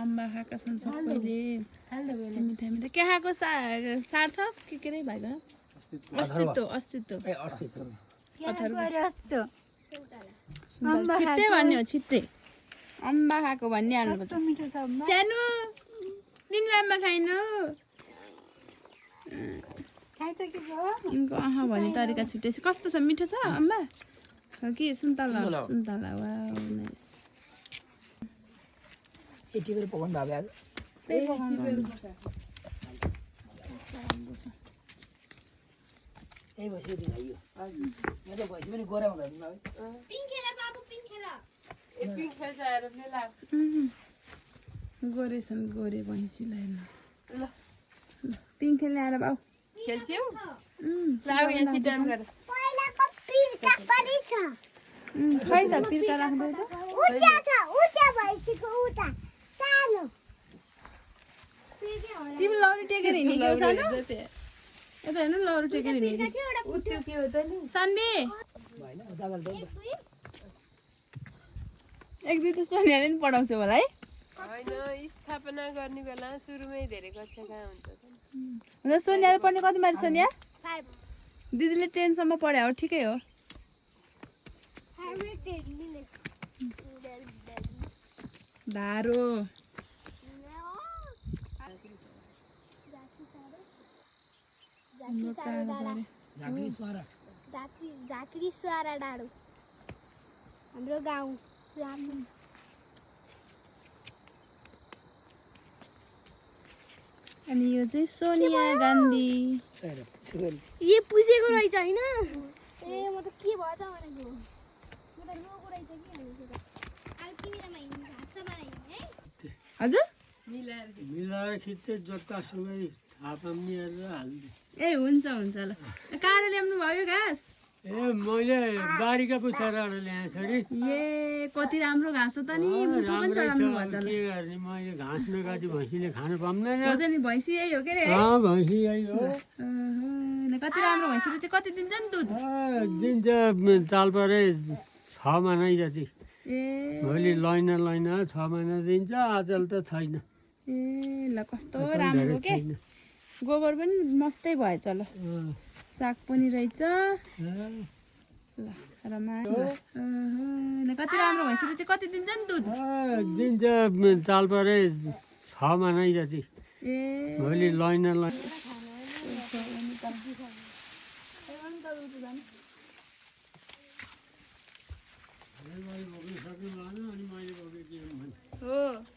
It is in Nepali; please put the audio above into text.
अम्बा खाएका छन् सबैले मिठा मिठा के खाएको सार्थक के रे भाइ अस्तित्व छिट्टै भन्ने हो छिट्टै अम्बा खाएको भन्ने हाल्नुपर्छ सानो तिमीले अम्बा खाइनु यिनको आहा भन्ने तरिका छुट्टै छ कस्तो छ मिठो छ अम्बा हो कि सुन्तला वाउ नाइस यति बेर पकाउनु भयो आज त्यही पकाउनु यही भइसक्यो दिन आइयो म त भइसक्यो पनि गोरा हुँदा है गोरे छन् गोरे भैँसीलाई ल पिङ खेल्ने आएर बाउ खेल्छौ खै त पिर्का राख्दै तिमी लौरी टेकेर हिँडेको सानो यता हेर्नु लौरी टेकेर हिँडेको सन्डे एक दुई त सोनियाले नि पढाउँछ होला है होइन स्थापना गर्ने बेला सुरुमै धेरै कक्षा कहाँ हुन्छ सोनियाले पढ्ने कति मारि सोनिया दिदीले 10 सम्म पढ्यो हो ठिकै हो धारो झाँक्री स्वारा डाँडो हाम्रो गाउँ अनि यो चाहिँ सोनिया गान्धी ये पुसेको रहेछ होइन ए म त के भएछ भनेको म त लोको रहेछ कि भनेको अब तिमीलाई घाँस बनाइदिनु है हजुर मिलाएर खिच्दै जतासुकै थापा मिलेर हाल्दै ए हुन्छ ल काँडा ल्याउनु भयो घाँस ए मैले बारीका पुछाराबाट ल्याएँ छोरी ए कति राम्रो घाँस हो त नि मुठो पनि चढाउनु भएछ ल के गर्ने मैले घाँस नकाटी भैँसीले खानु पाउँदैन हो त नि भैँसी यही हो के रे भैँसी यही हो कति राम्रो भैँसीले चाहिँ कति दिन्छ नि दुध दिन्छ चाल परे 6 महिना जति ए भोलि लैना 6 महिना दिन्छ आजल त छैन ए ल कस्तो राम्रो के गोबर पनि मस्तै भएछ ल साग पनि रहेछ ल कति राम्रो भैँसीले चाहिँ कति दिन्छ नि दुध दिन्छ चाल परे 6 महिना जति ए भोलि लैना हो